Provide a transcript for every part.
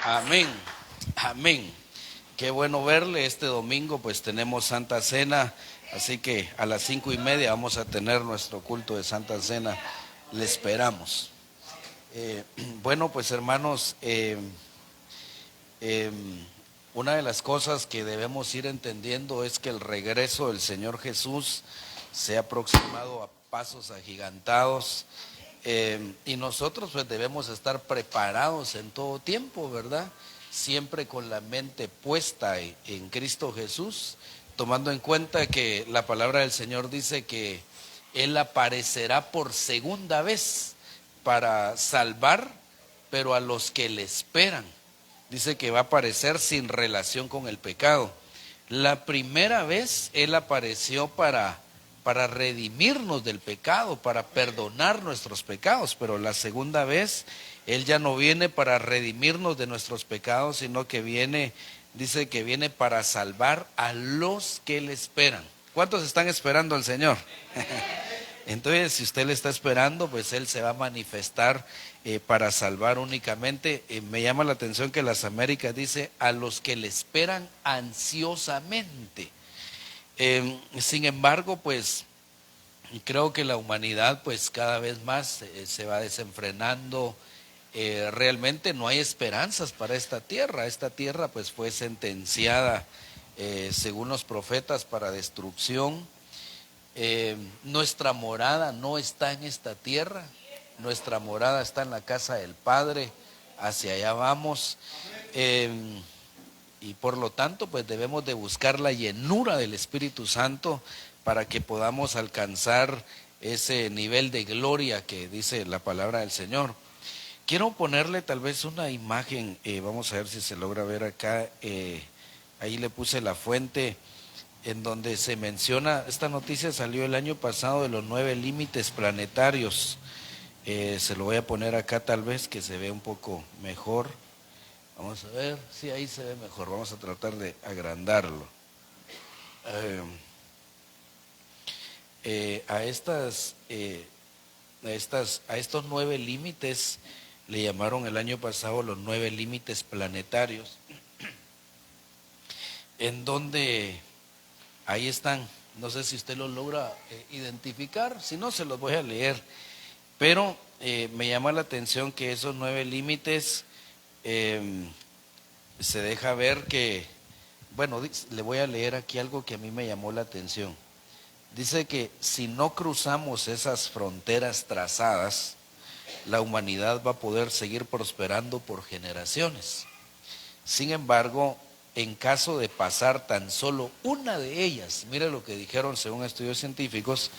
Amén, amén. Qué bueno verle. Este domingo pues tenemos Santa Cena, así que a las 5:30 vamos a tener nuestro culto de Santa Cena. Le esperamos. Bueno, pues hermanos, eh, una de las cosas que debemos ir entendiendo es que el regreso del Señor Jesús se ha aproximado a pasos agigantados. Y nosotros pues debemos estar preparados en todo tiempo, ¿verdad? Siempre con la mente puesta en Cristo Jesús, tomando en cuenta que la palabra del Señor dice que Él aparecerá por segunda vez para salvar, pero a los que le esperan. Dice que va a aparecer sin relación con el pecado. La primera vez Él apareció para redimirnos del pecado, para perdonar nuestros pecados, pero la segunda vez Él ya no viene para redimirnos de nuestros pecados, sino que viene, dice que viene para salvar a los que le esperan. ¿Cuántos están esperando al Señor? Entonces, si usted le está esperando, pues Él se va a manifestar para salvar únicamente. Me llama la atención que las Américas dice a los que le esperan ansiosamente. Sin embargo, pues creo que la humanidad pues cada vez más se va desenfrenando. Realmente no hay esperanzas para esta tierra. Esta tierra pues fue sentenciada según los profetas para destrucción. Nuestra morada no está en esta tierra, nuestra morada está en la casa del Padre, hacia allá vamos. Y por lo tanto pues debemos de buscar la llenura del Espíritu Santo para que podamos alcanzar ese nivel de gloria que dice la palabra del Señor. Quiero ponerle tal vez una imagen, vamos a ver si se logra ver acá, ahí le puse la fuente en donde se menciona, esta noticia salió el año pasado de los 9 límites planetarios. Se lo voy a poner acá tal vez que se ve un poco mejor. Vamos a ver, sí, ahí se ve mejor, vamos a tratar de agrandarlo. A estos 9 límites le llamaron el año pasado los 9 límites planetarios, en donde ahí están. No sé si usted los logra identificar, si no se los voy a leer, pero me llama la atención que esos 9 límites se deja ver que, bueno, le voy a leer aquí algo que a mí me llamó la atención. Dice que si no cruzamos esas fronteras trazadas, la humanidad va a poder seguir prosperando por generaciones. Sin embargo, en caso de pasar tan solo una de ellas, mire lo que dijeron según estudios científicos,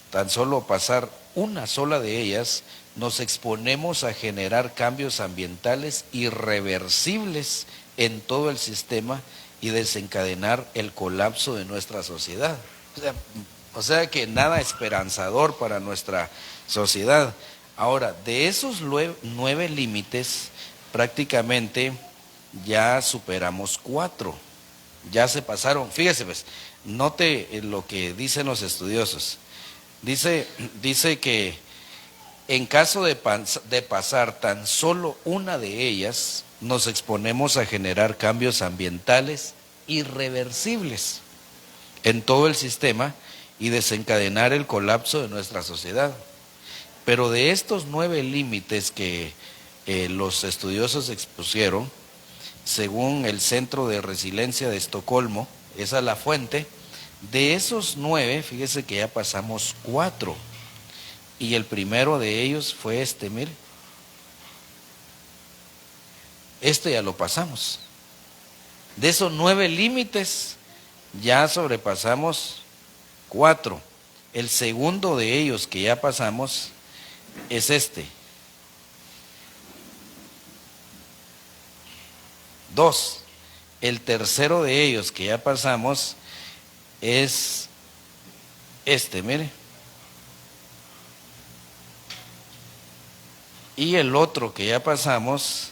tan solo pasar una sola de ellas, nos exponemos a generar cambios ambientales irreversibles en todo el sistema y desencadenar el colapso de nuestra sociedad. O sea que nada esperanzador para nuestra sociedad. Ahora, de esos 9 límites, prácticamente ya superamos 4. Ya se pasaron. Fíjese pues, note lo que dicen los estudiosos. Dice que en caso de pasar tan solo una de ellas, nos exponemos a generar cambios ambientales irreversibles en todo el sistema y desencadenar el colapso de nuestra sociedad. Pero de estos 9 límites que los estudiosos expusieron, según el Centro de Resiliencia de Estocolmo, esa es la fuente, de esos 9, fíjese que ya pasamos 4. Y el primero de ellos fue mire. Ya lo pasamos. De esos 9 límites, ya sobrepasamos 4. El segundo de ellos que ya pasamos es 2. El tercero de ellos que ya pasamos es mire. Y el otro que ya pasamos,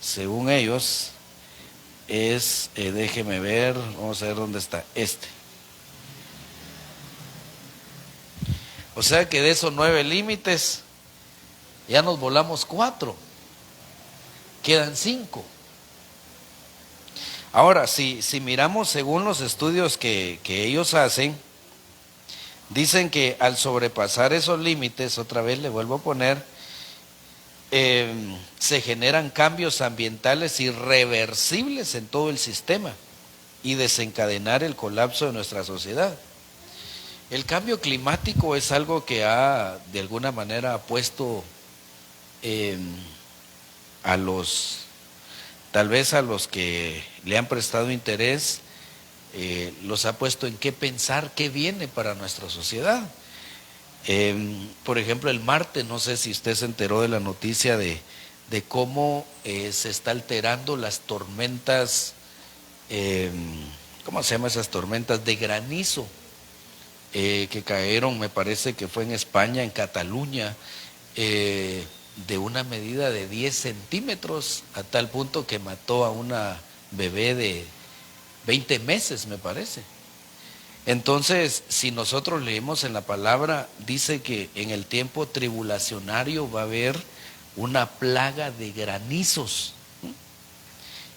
según ellos, es, déjeme ver, vamos a ver dónde está, O sea que de esos 9 límites, ya nos volamos 4, quedan 5. Ahora, si miramos según los estudios que ellos hacen, dicen que al sobrepasar esos límites, otra vez le vuelvo a poner, se generan cambios ambientales irreversibles en todo el sistema y desencadenar el colapso de nuestra sociedad. El cambio climático es algo que de alguna manera ha puesto tal vez a los que le han prestado interés, los ha puesto en qué pensar, qué viene para nuestra sociedad. Por ejemplo, el martes, no sé si usted se enteró de la noticia de cómo se está alterando las tormentas, ¿cómo se llaman esas tormentas? De granizo, que cayeron, me parece que fue en España, en Cataluña, de una medida de 10 centímetros, a tal punto que mató a una bebé de 20 meses, me parece. Entonces, si nosotros leemos en la palabra, dice que en el tiempo tribulacionario va a haber una plaga de granizos.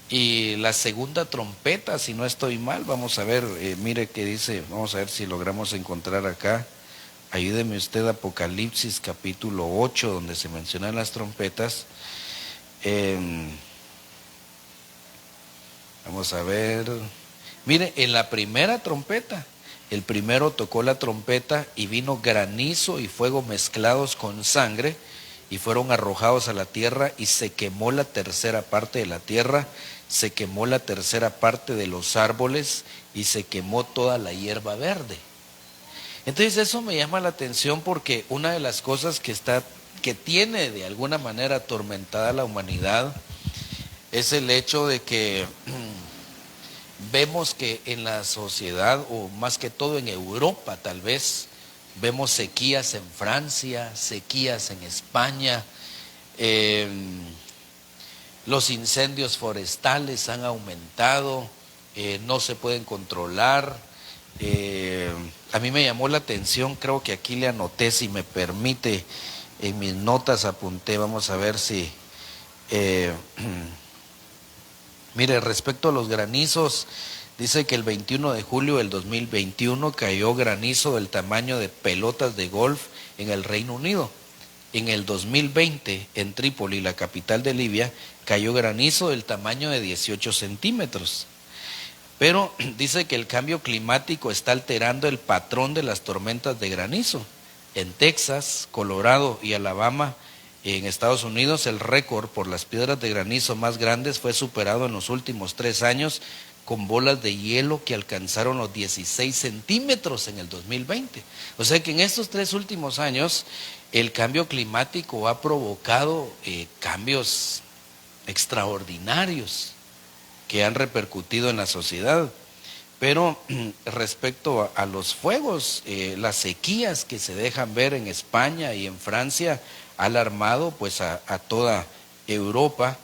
Y la segunda trompeta, si no estoy mal, vamos a ver, mire que dice, vamos a ver si logramos encontrar acá, ayúdeme usted, Apocalipsis capítulo 8, donde se mencionan las trompetas. Vamos a ver, mire, en la primera trompeta, el primero tocó la trompeta y vino granizo y fuego mezclados con sangre y fueron arrojados a la tierra y se quemó la tercera parte de la tierra, se quemó la tercera parte de los árboles y se quemó toda la hierba verde. Entonces eso me llama la atención porque una de las cosas que tiene de alguna manera atormentada la humanidad es el hecho de que vemos que en la sociedad, o más que todo en Europa tal vez, vemos sequías en Francia, sequías en España, los incendios forestales han aumentado, no se pueden controlar. A mí me llamó la atención, creo que aquí le anoté, si me permite, en mis notas apunté, vamos a ver si... Mire, respecto a los granizos, dice que el 21 de julio del 2021 cayó granizo del tamaño de pelotas de golf en el Reino Unido. En el 2020, en Trípoli, la capital de Libia, cayó granizo del tamaño de 18 centímetros. Pero dice que el cambio climático está alterando el patrón de las tormentas de granizo. En Texas, Colorado y Alabama, en Estados Unidos, el récord por las piedras de granizo más grandes fue superado en los últimos 3 años, con bolas de hielo que alcanzaron los 16 centímetros en el 2020. O sea que en estos 3 últimos años el cambio climático ha provocado cambios extraordinarios que han repercutido en la sociedad. Pero respecto a los fuegos, las sequías que se dejan ver en España y en Francia ha alarmado pues a toda Europa,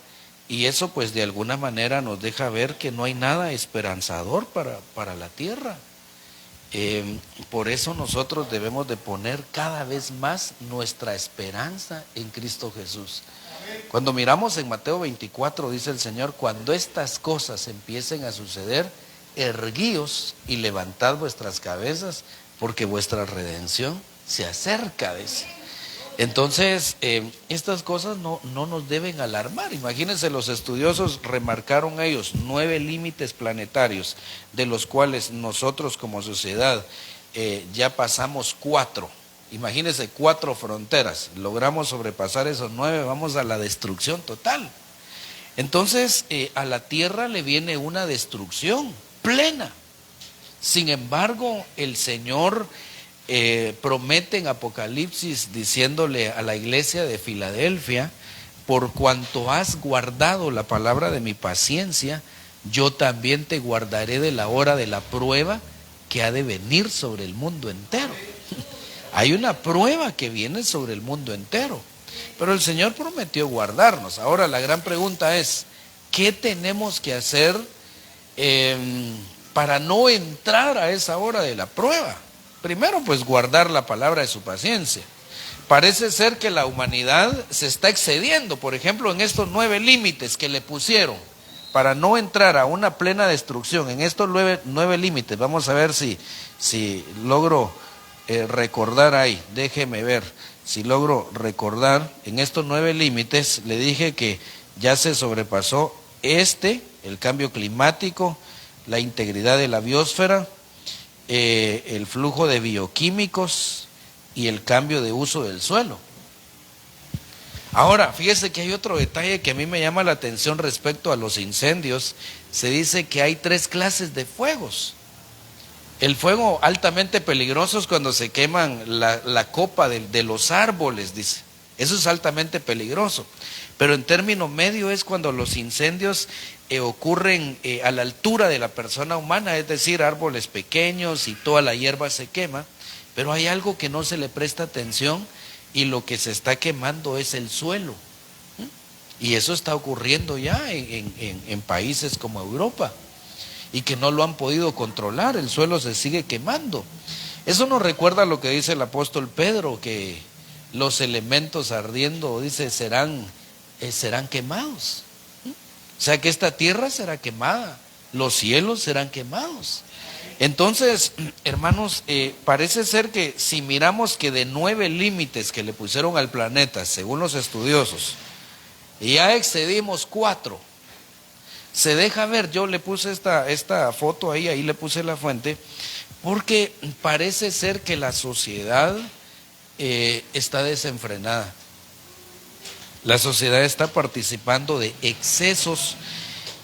y eso pues de alguna manera nos deja ver que no hay nada esperanzador para la tierra. Por eso nosotros debemos de poner cada vez más nuestra esperanza en Cristo Jesús. Cuando miramos en Mateo 24, dice el Señor, cuando estas cosas empiecen a suceder, erguíos y levantad vuestras cabezas, porque vuestra redención se acerca, dice. Entonces, estas cosas no nos deben alarmar. Imagínense, los estudiosos remarcaron ellos 9 límites planetarios, de los cuales nosotros como sociedad ya pasamos 4. Imagínense, 4 fronteras. Logramos sobrepasar esos 9, vamos a la destrucción total. Entonces, a la tierra le viene una destrucción plena. Sin embargo, el Señor promete en Apocalipsis, diciéndole a la iglesia de Filadelfia, por cuanto has guardado la palabra de mi paciencia, yo también te guardaré de la hora de la prueba que ha de venir sobre el mundo entero. Hay una prueba que viene sobre el mundo entero, pero el Señor prometió guardarnos. Ahora la gran pregunta es, ¿qué tenemos que hacer para no entrar a esa hora de la prueba? Primero, pues guardar la palabra de su paciencia. Parece ser que la humanidad se está excediendo, por ejemplo, en estos 9 límites que le pusieron para no entrar a una plena destrucción en estos nueve límites, vamos a ver si logro recordar ahí, déjeme ver, si logro recordar, en estos 9 límites le dije que ya se sobrepasó el cambio climático, la integridad de la biosfera, el flujo de bioquímicos y el cambio de uso del suelo. Ahora, fíjese que hay otro detalle que a mí me llama la atención respecto a los incendios. Se dice que hay 3 clases de fuegos. El fuego altamente peligroso es cuando se queman la copa de los árboles, dice. Eso es altamente peligroso. Pero en término medio es cuando los incendios ocurren a la altura de la persona humana, es decir, árboles pequeños y toda la hierba se quema. Pero hay algo que no se le presta atención y lo que se está quemando es el suelo. Y eso está ocurriendo ya en países como Europa. Y que no lo han podido controlar, el suelo se sigue quemando. Eso nos recuerda lo que dice el apóstol Pedro, que los elementos ardiendo, dice, serán quemados. O sea que esta tierra será quemada, los cielos serán quemados. Entonces, hermanos, parece ser que si miramos que de 9 límites que le pusieron al planeta, según los estudiosos, ya excedimos 4. Se deja ver, yo le puse esta foto ahí le puse la fuente, porque parece ser que la sociedad está desenfrenada. La sociedad está participando de excesos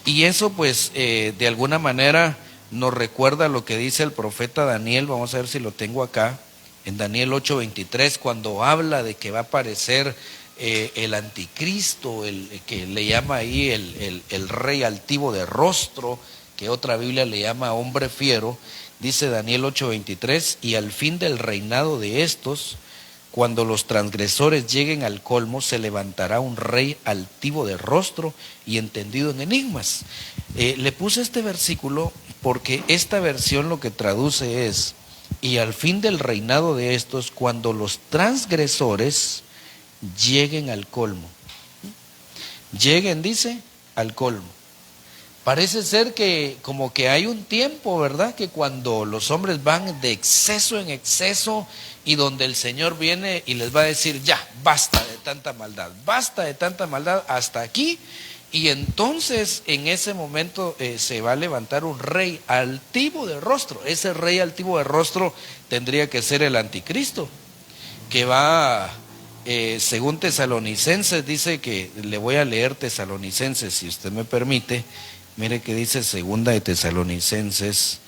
y eso pues de alguna manera nos recuerda lo que dice el profeta Daniel. Vamos a ver si lo tengo acá, en Daniel 8:23, cuando habla de que va a aparecer el anticristo, el que le llama ahí el rey altivo de rostro, que otra Biblia le llama hombre fiero. Dice Daniel 8:23, y al fin del reinado de estos, cuando los transgresores lleguen al colmo, se levantará un rey altivo de rostro y entendido en enigmas. Le puse este versículo porque esta versión lo que traduce es, y al fin del reinado de estos, cuando los transgresores lleguen al colmo. Lleguen, dice, al colmo. Parece ser que como que hay un tiempo, ¿verdad? Que cuando los hombres van de exceso en exceso y donde el Señor viene y les va a decir, ya, basta de tanta maldad, hasta aquí. Y entonces en ese momento se va a levantar un rey altivo de rostro. Ese rey altivo de rostro tendría que ser el anticristo, que va... según Tesalonicenses, dice que, le voy a leer Tesalonicenses, si usted me permite. Mire que dice segunda de Tesalonicenses,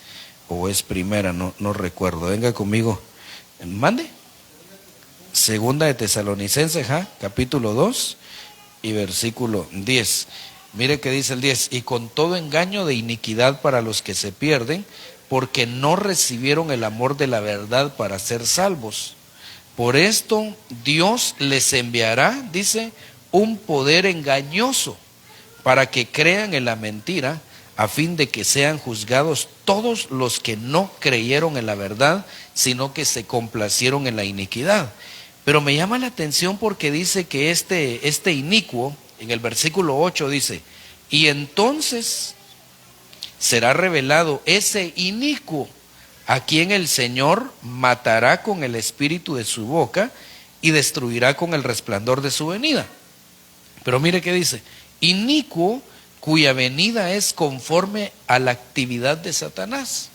o es primera, no recuerdo. Venga conmigo, mande. Segunda de Tesalonicenses, capítulo 2 y versículo 10. Mire que dice el 10, y con todo engaño de iniquidad para los que se pierden, porque no recibieron el amor de la verdad para ser salvos. Por esto Dios les enviará, dice, un poder engañoso para que crean en la mentira, a fin de que sean juzgados todos los que no creyeron en la verdad, sino que se complacieron en la iniquidad. Pero me llama la atención porque dice que este inicuo, en el versículo 8 dice, y entonces será revelado ese inicuo, a quien el Señor matará con el espíritu de su boca y destruirá con el resplandor de su venida. Pero mire qué dice, inicuo cuya venida es conforme a la actividad de Satanás.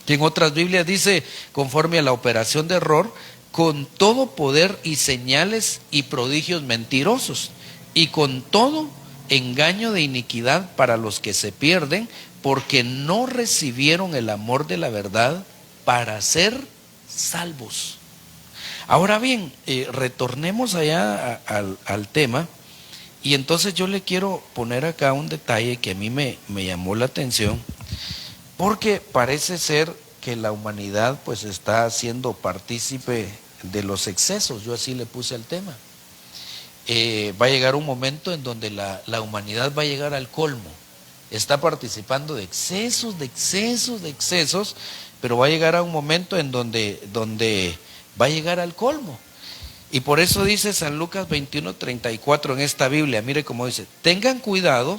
Que en otras Biblias dice conforme a la operación de error, con todo poder y señales y prodigios mentirosos, y con todo engaño de iniquidad para los que se pierden, porque no recibieron el amor de la verdad para ser salvos. Ahora bien, retornemos allá al tema, y entonces yo le quiero poner acá un detalle que a mí me llamó la atención, porque parece ser que la humanidad pues está siendo partícipe de los excesos. Yo así le puse el tema. Va a llegar un momento en donde la humanidad va a llegar al colmo. Está participando de excesos, pero va a llegar a un momento en donde va a llegar al colmo. Y por eso dice San Lucas 21:34 en esta Biblia, mire cómo dice, tengan cuidado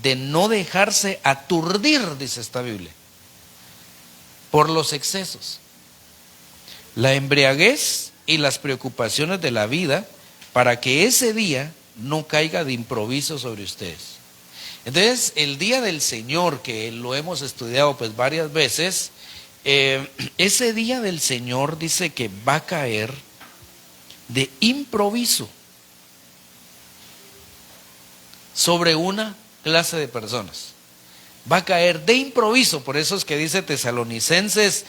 de no dejarse aturdir, dice esta Biblia, por los excesos, la embriaguez y las preocupaciones de la vida, para que ese día no caiga de improviso sobre ustedes. Entonces, el día del Señor, que lo hemos estudiado pues varias veces, ese día del Señor dice que va a caer de improviso sobre una clase de personas. Va a caer de improviso. Por eso es que dice Tesalonicenses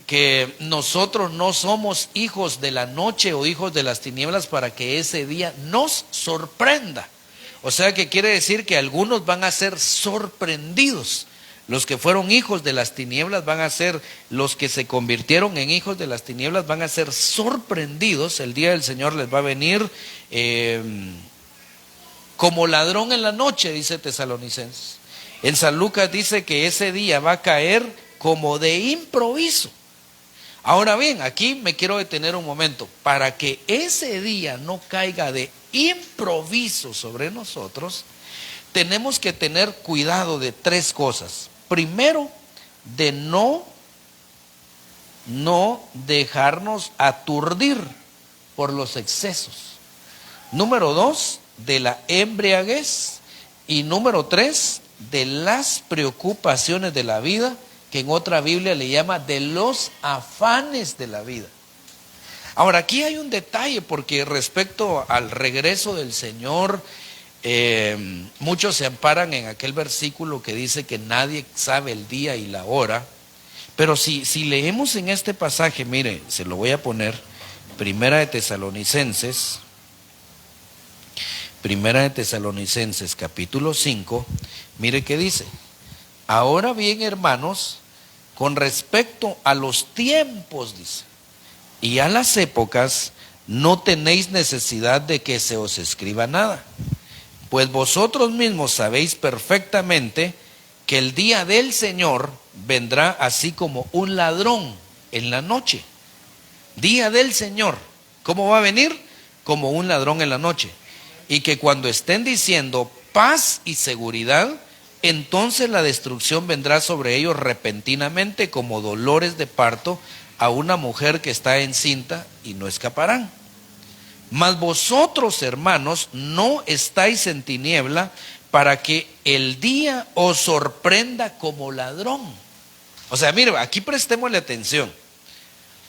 que nosotros no somos hijos de la noche o hijos de las tinieblas para que ese día nos sorprenda. O sea que quiere decir que algunos van a ser sorprendidos. Los que fueron hijos de las tinieblas van a ser, los que se convirtieron en hijos de las tinieblas van a ser sorprendidos. El día del Señor les va a venir como ladrón en la noche, dice Tesalonicenses. En San Lucas dice que ese día va a caer como de improviso. Ahora bien, aquí me quiero detener un momento. Para que ese día no caiga de improviso sobre nosotros, tenemos que tener cuidado de tres cosas. Primero, de no dejarnos aturdir por los excesos. Número dos, de la embriaguez. Y número tres, de las preocupaciones de la vida, que en otra Biblia le llama de los afanes de la vida. Ahora, aquí hay un detalle, porque respecto al regreso del Señor, muchos se amparan en aquel versículo que dice que nadie sabe el día y la hora. Pero si leemos en este pasaje, mire, se lo voy a poner, Primera de Tesalonicenses capítulo 5, mire qué dice. Ahora bien, hermanos, con respecto a los tiempos, dice, y a las épocas, no tenéis necesidad de que se os escriba nada, pues vosotros mismos sabéis perfectamente que el día del Señor vendrá así como un ladrón en la noche. Día del Señor, ¿cómo va a venir? Como un ladrón en la noche. Y que cuando estén diciendo paz y seguridad, entonces la destrucción vendrá sobre ellos repentinamente como dolores de parto a una mujer que está encinta, y no escaparán. Mas vosotros, hermanos, no estáis en tiniebla para que el día os sorprenda como ladrón. O sea, mire, aquí prestémosle atención.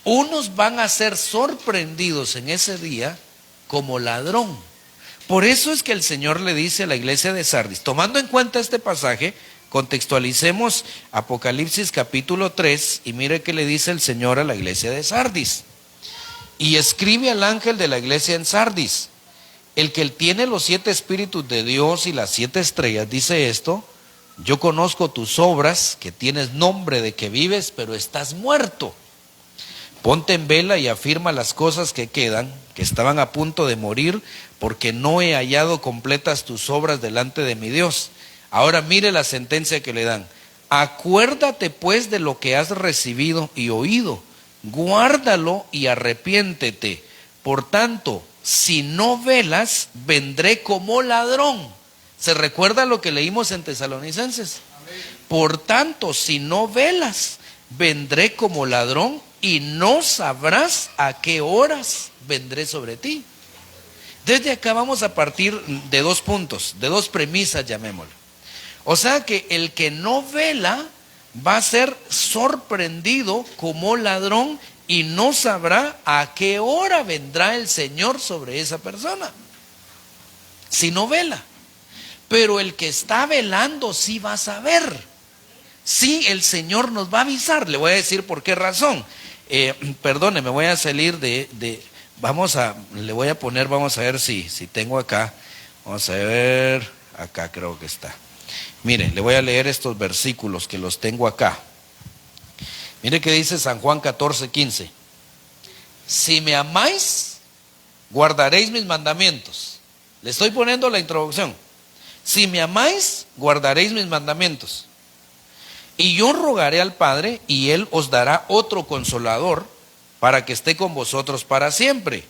Unos van a ser sorprendidos en ese día como ladrón. Por eso es que el Señor le dice a la iglesia de Sardis, tomando en cuenta este pasaje, contextualicemos Apocalipsis capítulo 3 y mire que le dice el Señor a la iglesia de Sardis. Y escribe al ángel de la iglesia en Sardis, el que tiene los 7 espíritus de Dios y las 7 estrellas, dice esto: yo conozco tus obras, que tienes nombre de que vives, pero estás muerto. Ponte en vela y afirma las cosas que quedan, que estaban a punto de morir, porque no he hallado completas tus obras delante de mi Dios. Ahora mire la sentencia que le dan. Acuérdate pues de lo que has recibido y oído, guárdalo y arrepiéntete. Por tanto, si no velas, vendré como ladrón. ¿Se recuerda lo que leímos en Tesalonicenses? Amén. Por tanto, si no velas, vendré como ladrón y no sabrás a qué horas vendré sobre ti. Desde acá vamos a partir de 2 puntos, de 2 premisas, llamémoslo. O sea que el que no vela va a ser sorprendido como ladrón y no sabrá a qué hora vendrá el Señor sobre esa persona, si no vela. Pero el que está velando sí va a saber. Sí, el Señor nos va a avisar. Le voy a decir por qué razón. Perdone, me voy a salir vamos a ver si tengo acá. Vamos a ver, acá creo que está. Mire, le voy a leer estos versículos que los tengo acá. Mire que dice San Juan 14:15. Si me amáis, guardaréis mis mandamientos. Le estoy poniendo la introducción. Si me amáis, guardaréis mis mandamientos. Y yo rogaré al Padre, y Él os dará otro consolador, para que esté con vosotros para siempre.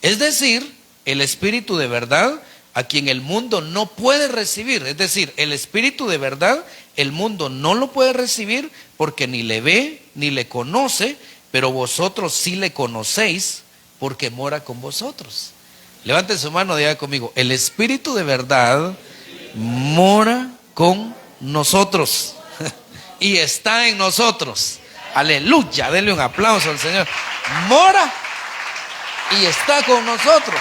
Es decir, el Espíritu de verdad, a quien el mundo no puede recibir. Es decir, el Espíritu de verdad, el mundo no lo puede recibir porque ni le ve ni le conoce, pero vosotros sí le conocéis porque mora con vosotros. Levanten su mano, diga conmigo: el Espíritu de verdad mora con nosotros y está en nosotros. Aleluya, denle un aplauso al Señor. Mora y está con nosotros.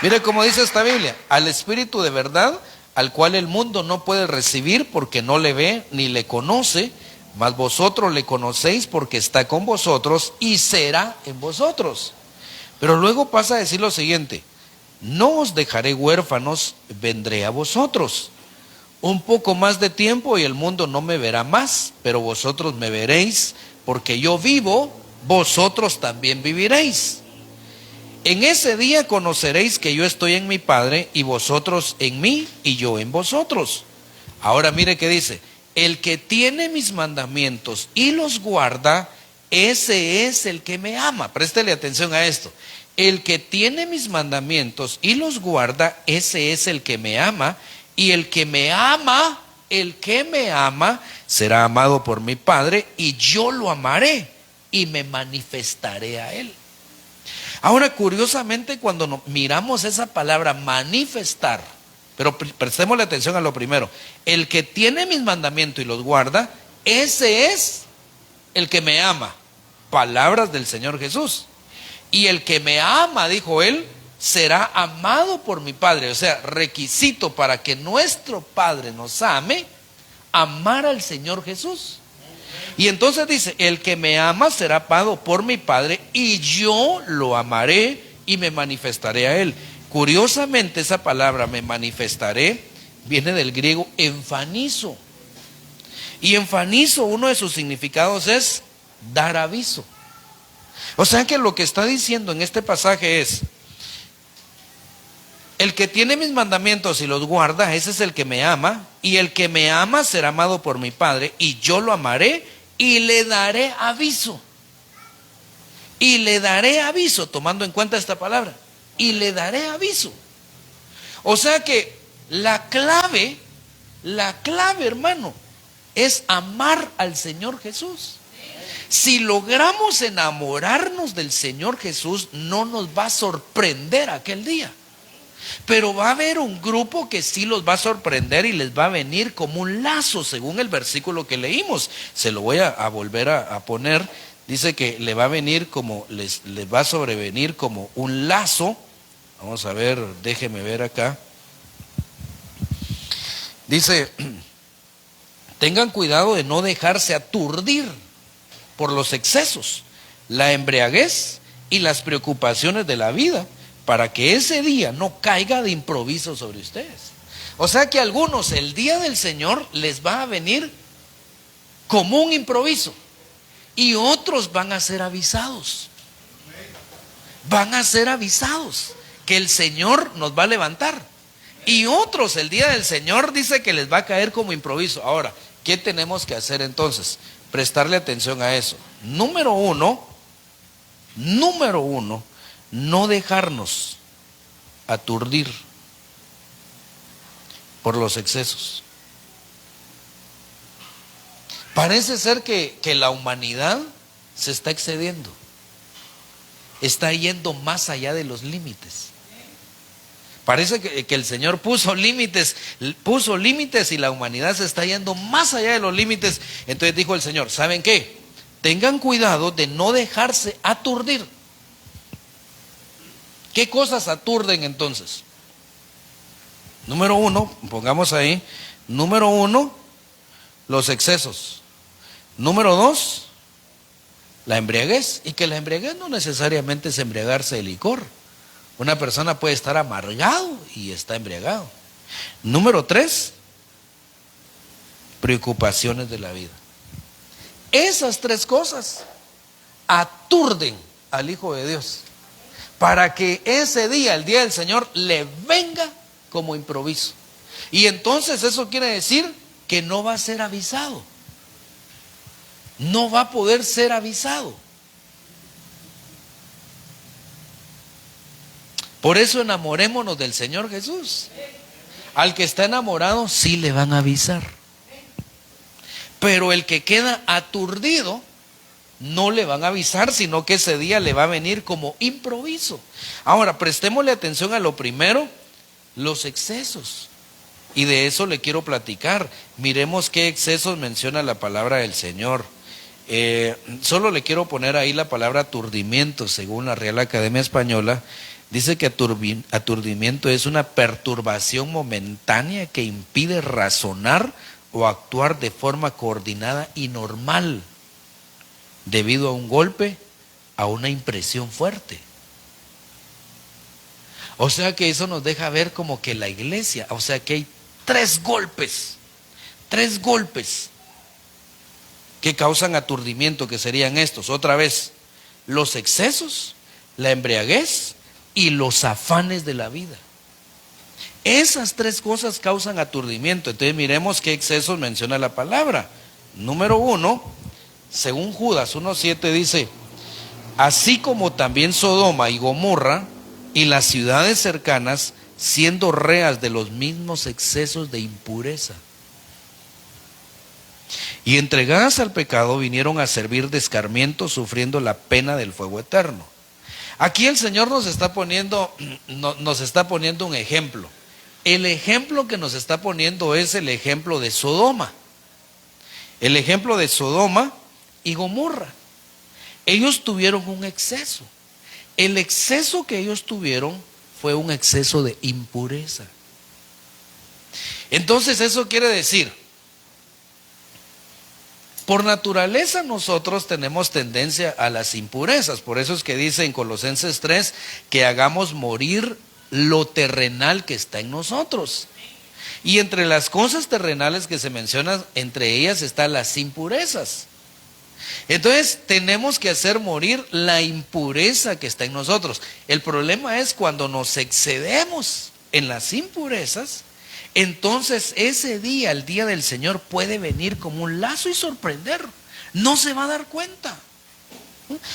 Mire cómo dice esta Biblia: al Espíritu de verdad, al cual el mundo no puede recibir porque no le ve ni le conoce, mas vosotros le conocéis porque está con vosotros y será en vosotros. Pero luego pasa a decir lo siguiente: no os dejaré huérfanos, vendré a vosotros. Un poco más de tiempo y el mundo no me verá más, pero vosotros me veréis, porque yo vivo, vosotros también viviréis. En ese día conoceréis que yo estoy en mi Padre y vosotros en mí y yo en vosotros. Ahora mire que dice: el que tiene mis mandamientos y los guarda, ese es el que me ama. Préstele atención a esto: el que tiene mis mandamientos y los guarda, ese es el que me ama, y el que me ama, será amado por mi Padre, y yo lo amaré y me manifestaré a él. Ahora, curiosamente, cuando miramos esa palabra manifestar, pero prestémosle atención a lo primero: el que tiene mis mandamientos y los guarda, ese es el que me ama. Palabras del Señor Jesús. Y el que me ama, dijo él, será amado por mi Padre. O sea, requisito para que nuestro Padre nos ame, amar al Señor Jesús. Y entonces dice: el que me ama será amado por mi Padre y yo lo amaré y me manifestaré a él. Curiosamente, esa palabra me manifestaré viene del griego enfanizo. Y enfanizo, uno de sus significados es dar aviso. O sea que lo que está diciendo en este pasaje es: el que tiene mis mandamientos y los guarda, ese es el que me ama, y el que me ama será amado por mi Padre, y yo lo amaré y le daré aviso. Y le daré aviso, tomando en cuenta esta palabra. Y le daré aviso. O sea que la clave, hermano, es amar al Señor Jesús. Si logramos enamorarnos del Señor Jesús, no nos va a sorprender aquel día. Pero va a haber un grupo que sí los va a sorprender y les va a venir como un lazo, según el versículo que leímos. Se lo voy a volver a poner. Dice que le va a venir como, les va a sobrevenir como un lazo. Vamos a ver, déjeme ver acá. Dice: tengan cuidado de no dejarse aturdir por los excesos, la embriaguez y las preocupaciones de la vida, para que ese día no caiga de improviso sobre ustedes. O sea que a algunos el día del Señor les va a venir como un improviso, y otros van a ser avisados. Van a ser avisados que el Señor nos va a levantar, y otros el día del Señor dice que les va a caer como improviso. Ahora, ¿qué tenemos que hacer entonces? Prestarle atención a eso. Número uno, no dejarnos aturdir por los excesos. Parece ser que la humanidad se está excediendo, está yendo más allá de los límites. Parece que el Señor puso límites y la humanidad se está yendo más allá de los límites. Entonces dijo el Señor: ¿saben qué? Tengan cuidado de no dejarse aturdir. ¿Qué cosas aturden entonces? Número uno, pongamos ahí, número uno, los excesos. Número dos, la embriaguez. Y que la embriaguez no necesariamente es embriagarse de licor. Una persona puede estar amargado y está embriagado. Número tres, preocupaciones de la vida. Esas tres cosas aturden al Hijo de Dios, para que ese día, el día del Señor, le venga como improviso. Y entonces eso quiere decir que no va a ser avisado. No va a poder ser avisado. Por eso enamorémonos del Señor Jesús. Al que está enamorado sí le van a avisar. Pero el que queda aturdido no le van a avisar, sino que ese día le va a venir como improviso. Ahora, prestémosle atención a lo primero, los excesos. Y de eso le quiero platicar. Miremos qué excesos menciona la palabra del Señor. Solo le quiero poner ahí la palabra aturdimiento, según la Real Academia Española. Dice que aturdimiento es una perturbación momentánea que impide razonar o actuar de forma coordinada y normal, debido a un golpe, a una impresión fuerte. O sea que eso nos deja ver como que la iglesia, o sea que hay tres golpes que causan aturdimiento, que serían estos, otra vez, los excesos, la embriaguez y los afanes de la vida. Esas tres cosas causan aturdimiento. Entonces miremos qué excesos menciona la palabra. Número 1, según Judas 1:7 dice: así como también Sodoma y Gomorra y las ciudades cercanas, siendo reas de los mismos excesos de impureza, y entregadas al pecado, vinieron a servir de escarmiento, sufriendo la pena del fuego eterno. Aquí el Señor nos está poniendo un ejemplo. El ejemplo que nos está poniendo es el ejemplo de Sodoma. El ejemplo de Sodoma y Gomorra. Ellos tuvieron un exceso. El exceso que ellos tuvieron fue un exceso de impureza. Entonces eso quiere decir, por naturaleza nosotros tenemos tendencia a las impurezas. Por eso es que dice en Colosenses 3 que hagamos morir lo terrenal que está en nosotros. Y entre las cosas terrenales que se mencionan, entre ellas están las impurezas. Entonces tenemos que hacer morir la impureza que está en nosotros. El problema es cuando nos excedemos en las impurezas. Entonces ese día, el día del Señor, puede venir como un lazo y sorprender. No se va a dar cuenta.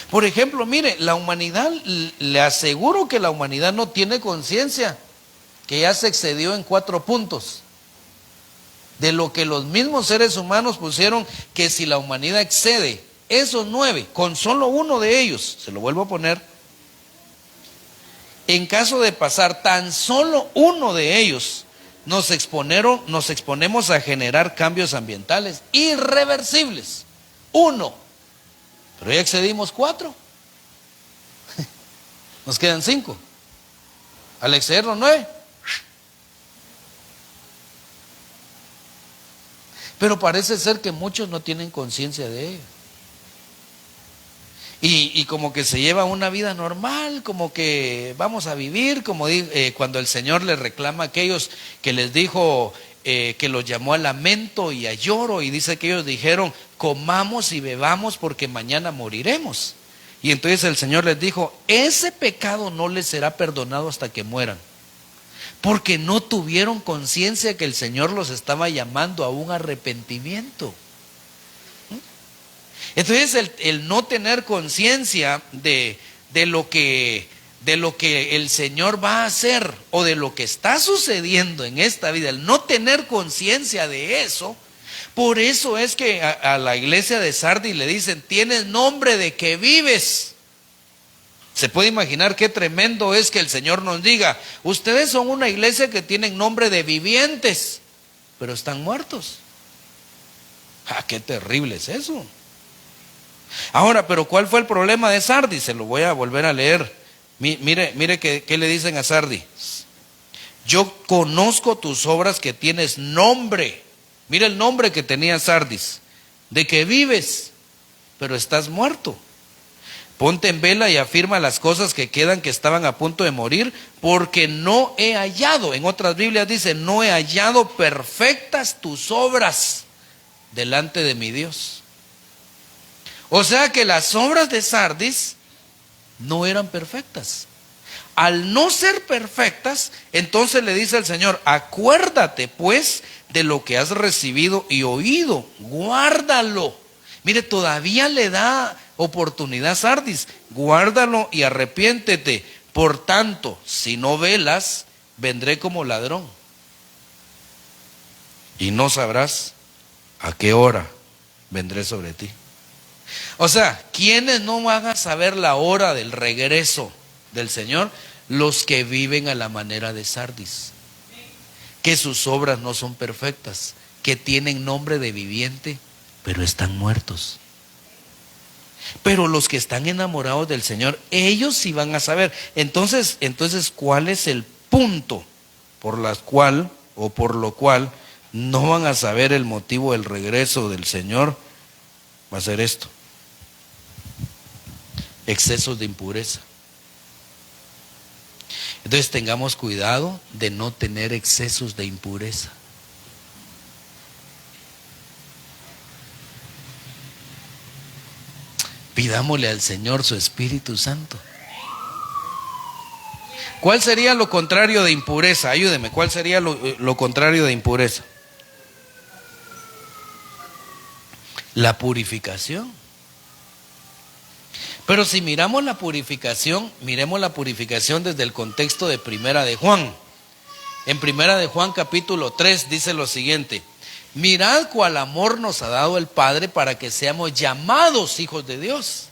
Por ejemplo, mire, la humanidad, le aseguro que la humanidad no tiene conciencia que ya se excedió en 4 puntos. De lo que los mismos seres humanos pusieron, que si la humanidad excede esos 9, con solo uno de ellos, se lo vuelvo a poner, en caso de pasar tan solo uno de ellos, nos exponemos a generar cambios ambientales irreversibles. 1, pero ya excedimos 4. Nos quedan 5. Al exceder los 9. Pero parece ser que muchos no tienen conciencia de ello. Y como que se lleva una vida normal, como que vamos a vivir, como cuando el Señor les reclama a aquellos que les dijo, que los llamó a lamento y a lloro, y dice que ellos dijeron: comamos y bebamos porque mañana moriremos. Y entonces el Señor les dijo: ese pecado no les será perdonado hasta que mueran, porque no tuvieron conciencia que el Señor los estaba llamando a un arrepentimiento. Entonces el no tener conciencia de lo que el Señor va a hacer o de lo que está sucediendo en esta vida, el no tener conciencia de eso, por eso es que a la iglesia de Sardis le dicen: tienes nombre de que vives. Se puede imaginar qué tremendo es que el Señor nos diga: ustedes son una iglesia que tienen nombre de vivientes, pero están muertos. Qué terrible es eso. Ahora, pero ¿cuál fue el problema de Sardis? Se lo voy a volver a leer. Mire qué le dicen a Sardis: yo conozco tus obras, que tienes nombre. Mira el nombre que tenía Sardis, de que vives, pero estás muerto. Ponte en vela y afirma las cosas que quedan, que estaban a punto de morir, porque no he hallado, en otras Biblias dice, no he hallado perfectas tus obras delante de mi Dios. O sea que las obras de Sardis no eran perfectas. Al no ser perfectas, entonces le dice al Señor: acuérdate pues de lo que has recibido y oído, guárdalo. Mire, todavía le da oportunidad a Sardis: guárdalo y arrepiéntete, Por tanto, si no velas, vendré como ladrón, y no sabrás a qué hora vendré sobre ti. O sea, ¿quiénes no van a saber la hora del regreso del Señor? Los que viven a la manera de Sardis, que sus obras no son perfectas, que tienen nombre de viviente, pero están muertos. Pero los que están enamorados del Señor, ellos sí van a saber. Entonces, ¿cuál es el punto por lo cual no van a saber el motivo del regreso del Señor? Va a ser esto: excesos de impureza. Entonces tengamos cuidado de no tener excesos de impureza. Pidámosle al Señor su Espíritu Santo. ¿Cuál sería lo contrario de impureza? Ayúdeme, ¿cuál sería lo contrario de impureza? La purificación. Pero si miramos la purificación, miremos la purificación desde el contexto de Primera de Juan. En Primera de Juan capítulo 3 dice lo siguiente: mirad cuál amor nos ha dado el Padre para que seamos llamados hijos de Dios.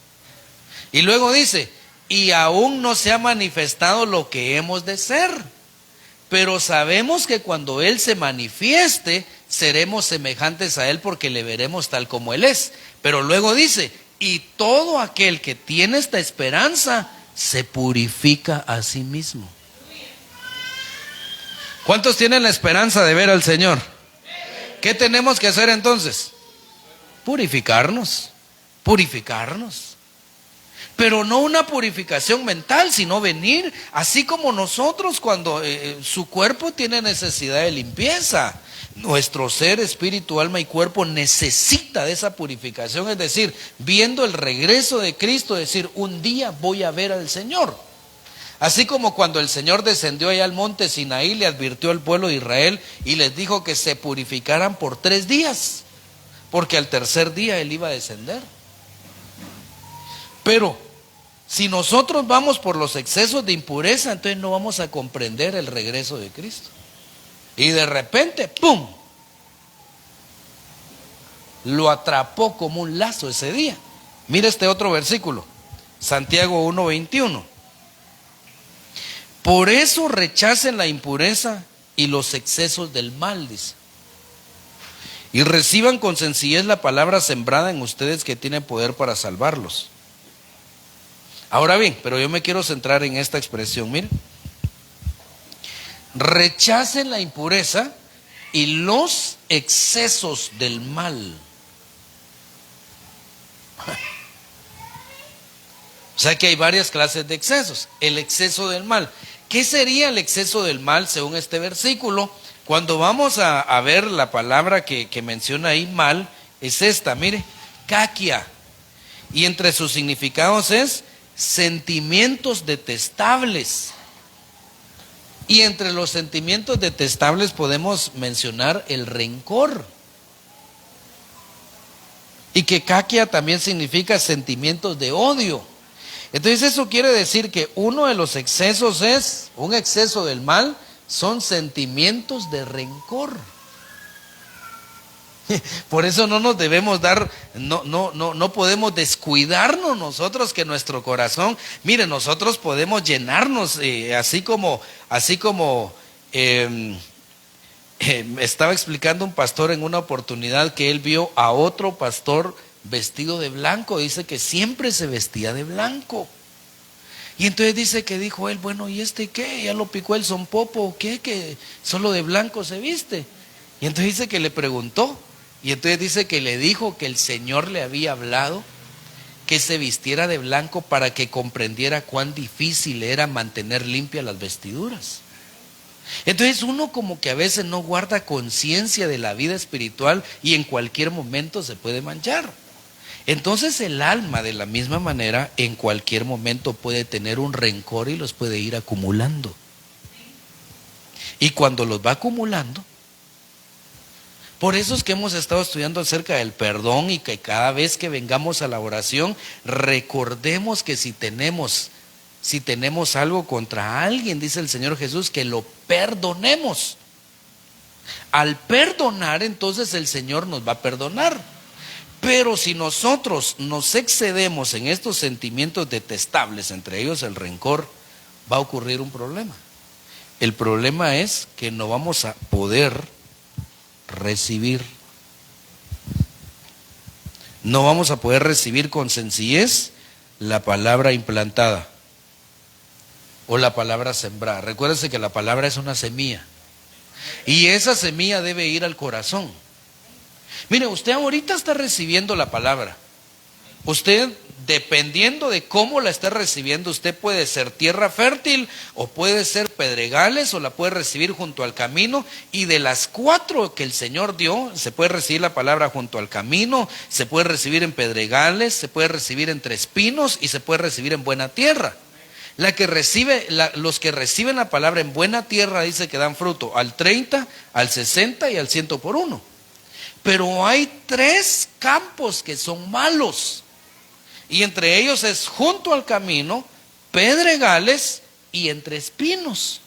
Y luego dice: y aún no se ha manifestado lo que hemos de ser, pero sabemos que cuando Él se manifieste, seremos semejantes a Él porque le veremos tal como Él es. Pero luego dice: y todo aquel que tiene esta esperanza se purifica a sí mismo. ¿Cuántos tienen la esperanza de ver al Señor? ¿Qué tenemos que hacer entonces? Purificarnos. Pero no una purificación mental, sino venir así como nosotros cuando su cuerpo tiene necesidad de limpieza. Nuestro ser, espíritu, alma y cuerpo necesita de esa purificación, es decir, viendo el regreso de Cristo, decir, un día voy a ver al Señor. Así como cuando el Señor descendió allá al monte Sinaí, le advirtió al pueblo de Israel y les dijo que se purificaran por 3 días, porque al tercer día Él iba a descender. Pero si nosotros vamos por los excesos de impureza, entonces no vamos a comprender el regreso de Cristo. Y de repente, ¡pum!, lo atrapó como un lazo ese día. Mira este otro versículo, Santiago 1:21. Por eso rechacen la impureza y los excesos del mal, dice, y reciban con sencillez la palabra sembrada en ustedes que tiene poder para salvarlos. Ahora bien, pero yo me quiero centrar en esta expresión, miren. Rechacen la impureza y los excesos del mal. O sea que hay varias clases de excesos. El exceso del mal. ¿Qué sería el exceso del mal según este versículo? Cuando vamos a ver la palabra que menciona ahí, mal, es esta, mire, kakia. Y entre sus significados es sentimientos detestables. Y entre los sentimientos detestables podemos mencionar el rencor. Y que kakia también significa sentimientos de odio. Entonces eso quiere decir que uno de los excesos es, un exceso del mal, son sentimientos de rencor. Por eso no nos debemos dar, no podemos descuidarnos nosotros que nuestro corazón, mire, nosotros podemos llenarnos, así como estaba explicando un pastor en una oportunidad que él vio a otro pastor vestido de blanco. Dice que siempre se vestía de blanco. Y entonces dice que dijo él, bueno, ¿y este qué? ¿Ya lo picó el sonpopo o qué? Que solo de blanco se viste. Y entonces dice que le preguntó. Y entonces dice que le dijo que el Señor le había hablado que se vistiera de blanco para que comprendiera cuán difícil era mantener limpias las vestiduras. Entonces uno como que a veces no guarda conciencia de la vida espiritual y en cualquier momento se puede manchar. Entonces el alma de la misma manera en cualquier momento puede tener un rencor y los puede ir acumulando. Y cuando los va acumulando, por eso es que hemos estado estudiando acerca del perdón y que cada vez que vengamos a la oración recordemos que si tenemos si tenemos algo contra alguien, dice el Señor Jesús, que lo perdonemos. Al perdonar, entonces el Señor nos va a perdonar. Pero si nosotros nos excedemos en estos sentimientos detestables, entre ellos el rencor, va a ocurrir un problema. El problema es que no vamos a poder recibir. No vamos a poder recibir con sencillez la palabra implantada o la palabra sembrada. Recuérdense que la palabra es una semilla y esa semilla debe ir al corazón. Mire, usted ahorita está recibiendo la palabra. Usted, dependiendo de cómo la esté recibiendo, usted puede ser tierra fértil o puede ser pedregales o la puede recibir junto al camino. Y de las 4 que el Señor dio, se puede recibir la palabra junto al camino, se puede recibir en pedregales, se puede recibir entre espinos y se puede recibir en buena tierra. Los que reciben la palabra en buena tierra dice que dan fruto al 30, al 60 y al 100 por 1. Pero hay 3 campos que son malos. Y entre ellos es junto al camino, pedregales y entre espinos.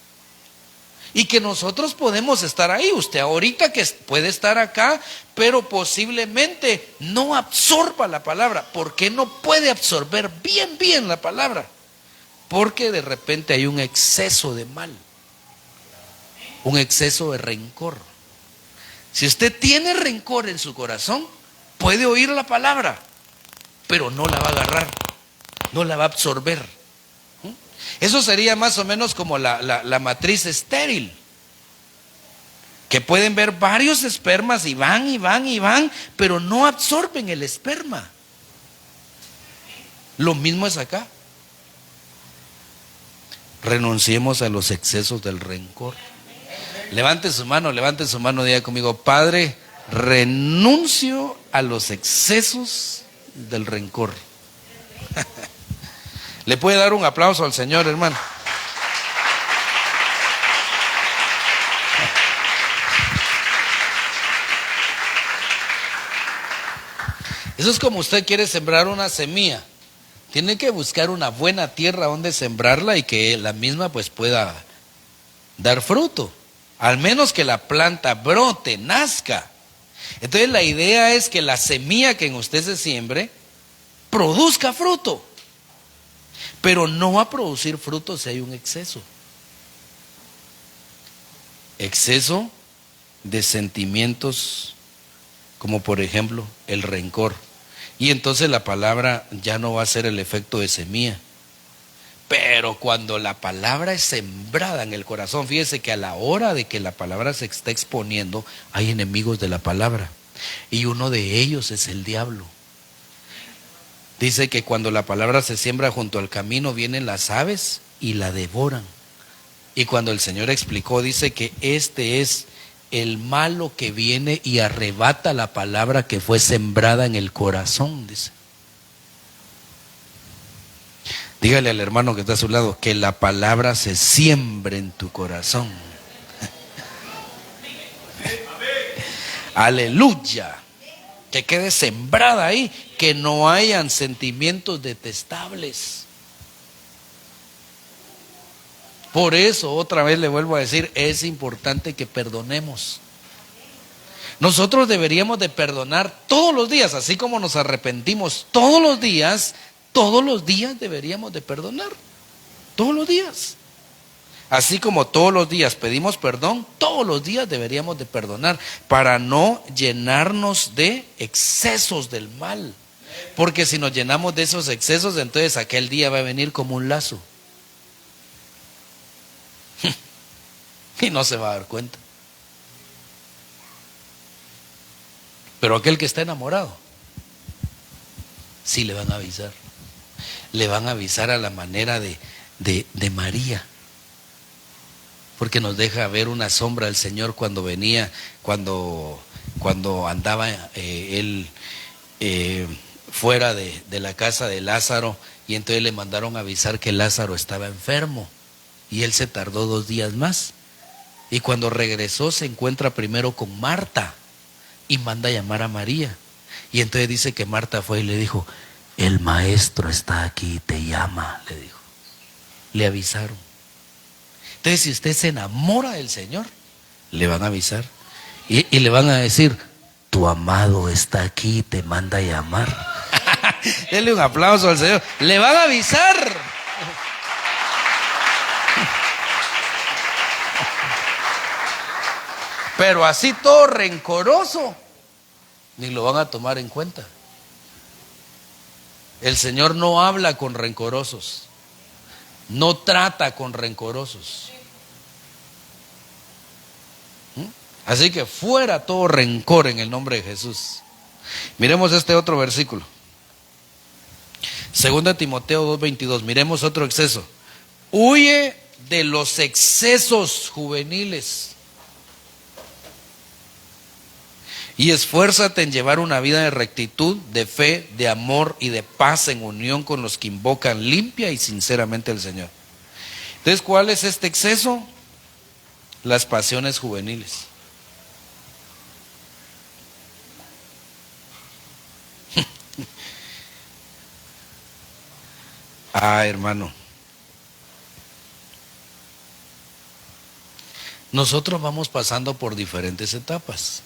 Y que nosotros podemos estar ahí. Usted ahorita que puede estar acá, pero posiblemente no absorba la palabra. ¿Por qué no puede absorber bien la palabra? Porque de repente hay un exceso de mal, un exceso de rencor. Si usted tiene rencor en su corazón, puede oír la palabra, pero no la va a agarrar, no la va a absorber. Eso sería más o menos como la matriz estéril, que pueden ver varios espermas y van, pero no absorben el esperma. Lo mismo es acá. Renunciemos a los excesos del rencor. Levante su mano, diga conmigo: Padre, renuncio a los excesos del rencor. Le puede dar un aplauso al Señor, hermano. Eso es como usted quiere sembrar una semilla. Tiene que buscar una buena tierra donde sembrarla y que la misma pues pueda dar fruto. Al menos que la planta brote, nazca. Entonces la idea es que la semilla que en usted se siembre produzca fruto. Pero no va a producir fruto si hay un exceso. Exceso de sentimientos como por ejemplo el rencor. Y entonces la palabra ya no va a ser el efecto de semilla. Pero cuando la palabra es sembrada en el corazón, fíjese que a la hora de que la palabra se está exponiendo, hay enemigos de la palabra. Y uno de ellos es el diablo. Dice que cuando la palabra se siembra junto al camino, vienen las aves y la devoran. Y cuando el Señor explicó, dice que este es el malo que viene y arrebata la palabra que fue sembrada en el corazón, dice. Dígale al hermano que está a su lado que la palabra se siembre en tu corazón. Aleluya. Que quede sembrada ahí, que no hayan sentimientos detestables. Por eso, otra vez le vuelvo a decir, es importante que perdonemos. Nosotros deberíamos de perdonar todos los días, así como nos arrepentimos todos los días deberíamos de perdonar. Todos los días. Así como todos los días pedimos perdón, todos los días deberíamos de perdonar para no llenarnos de excesos del mal. Porque si nos llenamos de esos excesos, entonces aquel día va a venir como un lazo. Y no se va a dar cuenta. Pero aquel que está enamorado, sí le van a avisar. Le van a avisar a la manera de María. Porque nos deja ver una sombra del Señor cuando venía, cuando andaba él fuera de la casa de Lázaro. Y entonces le mandaron a avisar que Lázaro estaba enfermo. Y él se tardó 2 días más. Y cuando regresó se encuentra primero con Marta y manda a llamar a María. Y entonces dice que Marta fue y le dijo: el maestro está aquí, te llama, le dijo. Le avisaron. Entonces, si usted se enamora del Señor, le van a avisar y le van a decir: tu amado está aquí, te manda a llamar. Denle un aplauso al Señor. Le van a avisar. Pero así todo rencoroso, ni lo van a tomar en cuenta. El Señor no habla con rencorosos, no trata con rencorosos. Así que fuera todo rencor en el nombre de Jesús. Miremos este otro versículo. 2 Timoteo 2:22. Miremos otro exceso. Huye de los excesos juveniles y esfuérzate en llevar una vida de rectitud, de fe, de amor y de paz en unión con los que invocan limpia y sinceramente al Señor. Entonces, ¿cuál es este exceso? Las pasiones juveniles. Hermano, nosotros vamos pasando por diferentes etapas: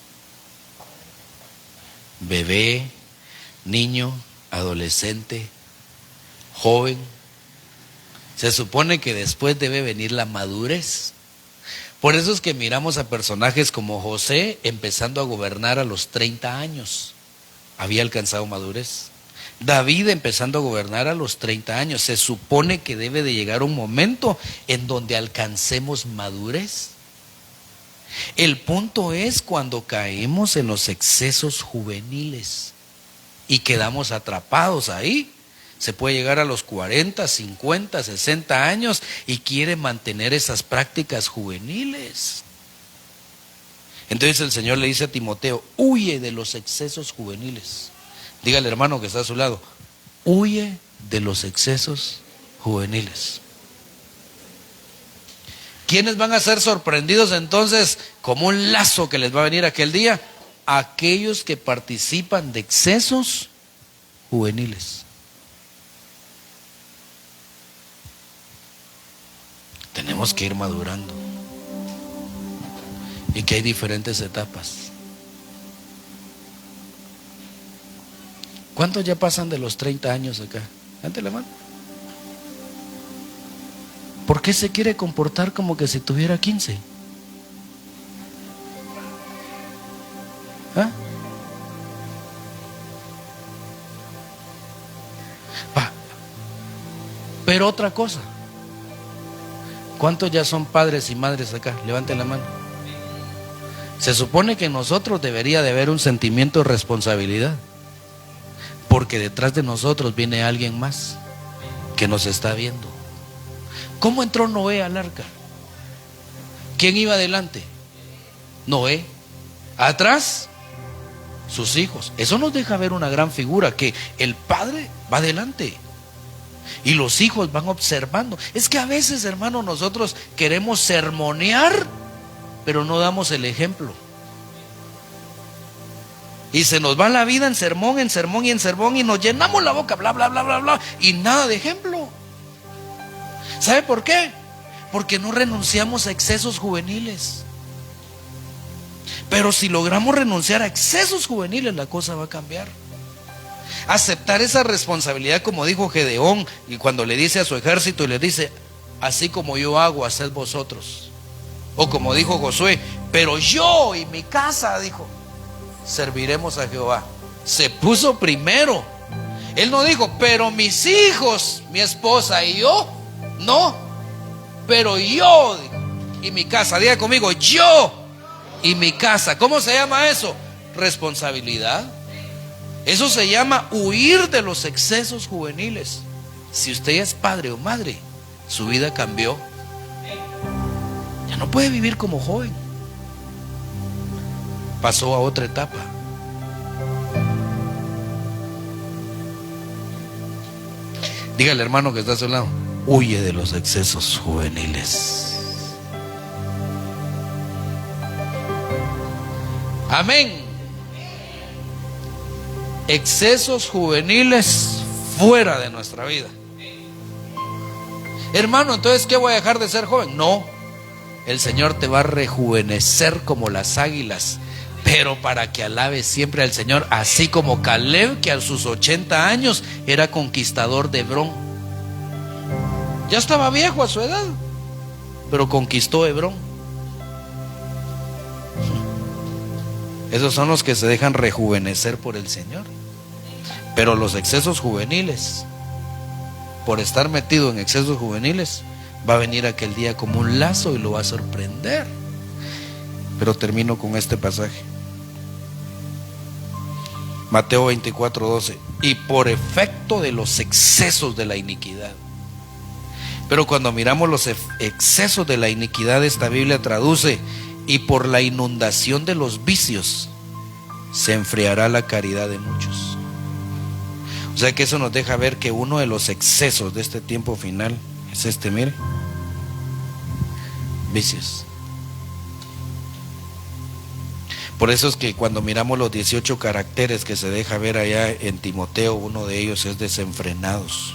bebé, niño, adolescente, joven. Se supone que después debe venir la madurez. Por eso es que miramos a personajes como José empezando a gobernar a los 30 años. Había alcanzado madurez. David empezando a gobernar a los 30 años. Se supone que debe de llegar un momento en donde alcancemos madurez. El punto es cuando caemos en los excesos juveniles y quedamos atrapados ahí. Se puede llegar a los 40, 50, 60 años y quiere mantener esas prácticas juveniles. Entonces el Señor le dice a Timoteo: huye de los excesos juveniles. Dígale, hermano que está a su lado: huye de los excesos juveniles. ¿Quiénes van a ser sorprendidos entonces como un lazo que les va a venir aquel día? Aquellos que participan de excesos juveniles. Tenemos que ir madurando y que hay diferentes etapas. ¿Cuántos ya pasan de los 30 años acá? Levante la mano. ¿Por qué se quiere comportar como que si tuviera 15? ¿Ah? Pero otra cosa, ¿cuántos ya son padres y madres acá? Levanten la mano. Se supone que en nosotros debería de haber un sentimiento de responsabilidad, porque detrás de nosotros viene alguien más que nos está viendo. ¿Cómo entró Noé al arca? ¿Quién iba adelante? Noé. Atrás, sus hijos. Eso nos deja ver una gran figura, que el padre va adelante y los hijos van observando. Es que a veces, hermano, nosotros queremos sermonear, pero no damos el ejemplo. Y se nos va la vida en sermón, en sermón y en sermón, y nos llenamos la boca, bla, bla, bla, bla, bla, y nada de ejemplo. ¿Sabe por qué? Porque no renunciamos a excesos juveniles. Pero si logramos renunciar a excesos juveniles, la cosa va a cambiar. Aceptar esa responsabilidad, como dijo Gedeón, y cuando le dice a su ejército y le dice: así como yo hago, haced vosotros. O como dijo Josué: pero yo y mi casa, dijo, serviremos a Jehová. Se puso primero. Él no dijo: pero mis hijos, mi esposa y yo. No, pero yo, dijo, y mi casa. Diga conmigo: yo y mi casa. ¿Cómo se llama eso? Responsabilidad. Eso se llama huir de los excesos juveniles. Si usted ya es padre o madre, su vida cambió. Ya no puede vivir como joven. Pasó a otra etapa. Dígale, hermano que está a su lado: huye de los excesos juveniles. Amén. Excesos juveniles fuera de nuestra vida. Hermano, entonces ¿qué voy a dejar de ser joven? No, el Señor te va a rejuvenecer como las águilas, pero para que alabes siempre al Señor, así como Caleb, que a sus 80 años era conquistador de Hebrón. Ya estaba viejo a su edad, pero conquistó Hebrón. Esos son los que se dejan rejuvenecer por el Señor. Pero los excesos juveniles, por estar metido en excesos juveniles, va a venir aquel día como un lazo y lo va a sorprender. Pero termino con este pasaje. Mateo 24:12. Y por efecto de los excesos de la iniquidad. Pero cuando miramos los excesos de la iniquidad, esta Biblia traduce: y por la inundación de los vicios se enfriará la caridad de muchos. O sea que eso nos deja ver que uno de los excesos de este tiempo final es este, mire, vicios. Por eso es que cuando miramos los 18 caracteres que se deja ver allá en Timoteo, uno de ellos es desenfrenados.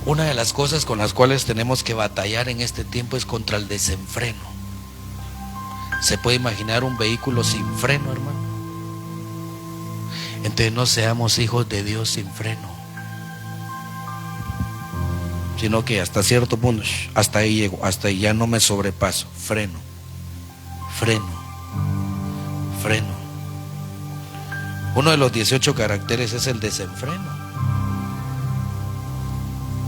Una de las cosas con las cuales tenemos que batallar en este tiempo es contra el desenfreno. ¿Se puede imaginar un vehículo sin freno, hermano? Entonces no seamos hijos de Dios sin freno, sino que hasta cierto punto, hasta ahí llego, hasta ahí ya no me sobrepaso. Freno, freno, freno. Uno de los 18 caracteres es el desenfreno.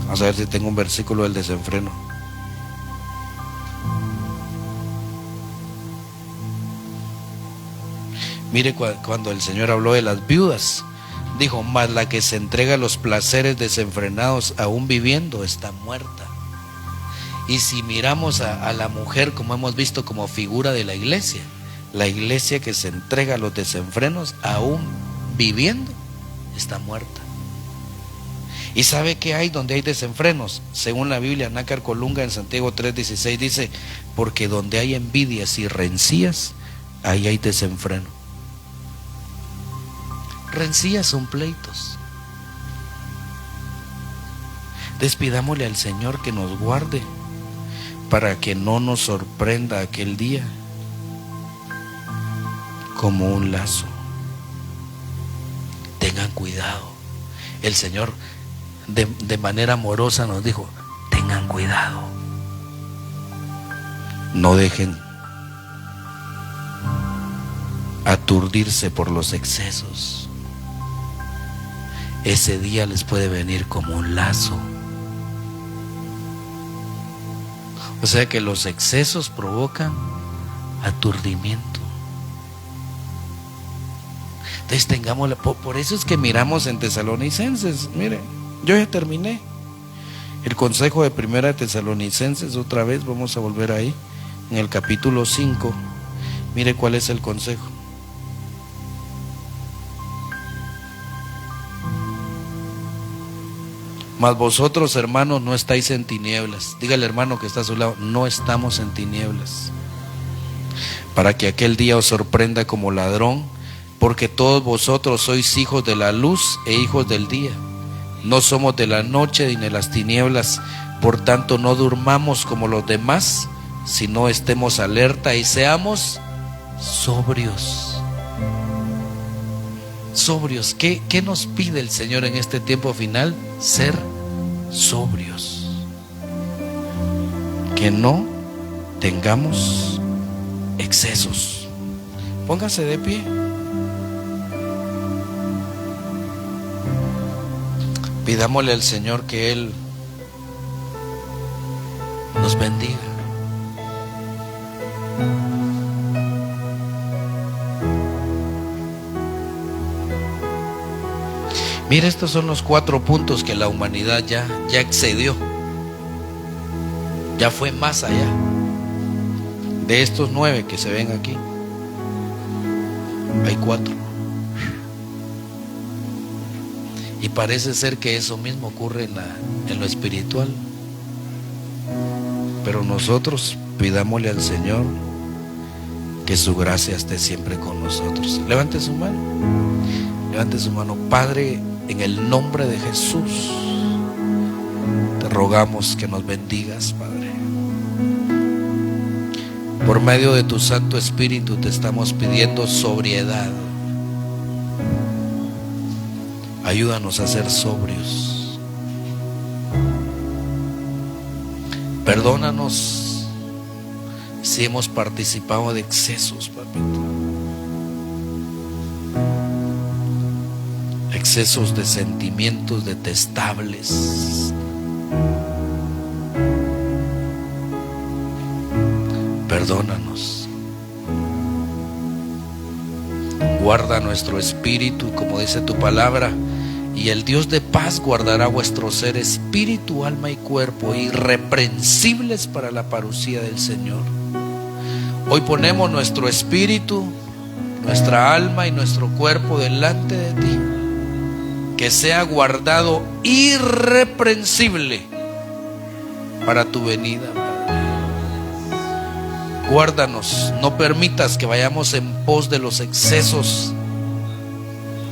Vamos a ver si tengo un versículo del desenfreno. Mire, cuando el Señor habló de las viudas, dijo: mas la que se entrega a los placeres desenfrenados aún viviendo está muerta. Y si miramos a la mujer, como hemos visto, como figura de la iglesia que se entrega a los desenfrenos aún viviendo está muerta. ¿Y sabe qué hay donde hay desenfrenos? Según la Biblia, Nácar Colunga en Santiago 3:16 dice: porque donde hay envidias y rencillas, ahí hay desenfreno. Rencillas son pleitos. Despidámosle al Señor que nos guarde para que no nos sorprenda aquel día como un lazo. Tengan cuidado. El Señor de manera amorosa nos dijo: tengan cuidado, no dejen aturdirse por los excesos. Ese día les puede venir como un lazo. O sea que los excesos provocan aturdimiento. Entonces tengámosla. Por eso es que miramos en Tesalonicenses. Mire, yo ya terminé el consejo de Primera de Tesalonicenses. Otra vez vamos a volver ahí en el capítulo 5. Mire cuál es el consejo. Mas vosotros, hermanos, no estáis en tinieblas. Dígale, hermano que está a su lado: no estamos en tinieblas, para que aquel día os sorprenda como ladrón, porque todos vosotros sois hijos de la luz e hijos del día. No somos de la noche ni de las tinieblas. Por tanto, no durmamos como los demás, sino estemos alerta y seamos sobrios. Sobrios. ¿Qué nos pide el Señor en este tiempo final? Ser sobrios. Que no tengamos excesos. Póngase de pie. Pidámosle al Señor que Él nos bendiga. Mire, estos son los 4 puntos que la humanidad ya excedió. Ya fue más allá de estos 9 que se ven aquí. Hay 4. Y parece ser que eso mismo ocurre en lo espiritual. Pero nosotros pidámosle al Señor que su gracia esté siempre con nosotros. Levante su mano. Levante su mano. Padre, en el nombre de Jesús, rogamos que nos bendigas, Padre. Por medio de tu Santo Espíritu te estamos pidiendo sobriedad. Ayúdanos a ser sobrios. Perdónanos si hemos participado de excesos, papito. Excesos de sentimientos detestables. Perdónanos. Guarda nuestro espíritu, como dice tu palabra, y el Dios de paz guardará vuestro ser, espíritu, alma y cuerpo, irreprensibles para la parucía del Señor. Hoy ponemos nuestro espíritu, nuestra alma y nuestro cuerpo delante de ti, que sea guardado irreprensible para tu venida. Guárdanos, no permitas que vayamos en pos de los excesos.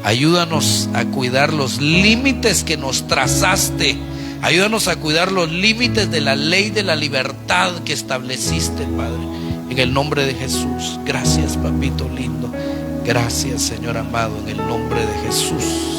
Ayúdanos a cuidar los límites que nos trazaste. Ayúdanos a cuidar los límites de la ley de la libertad que estableciste, Padre. En el nombre de Jesús. Gracias, papito lindo. Gracias, Señor amado, en el nombre de Jesús.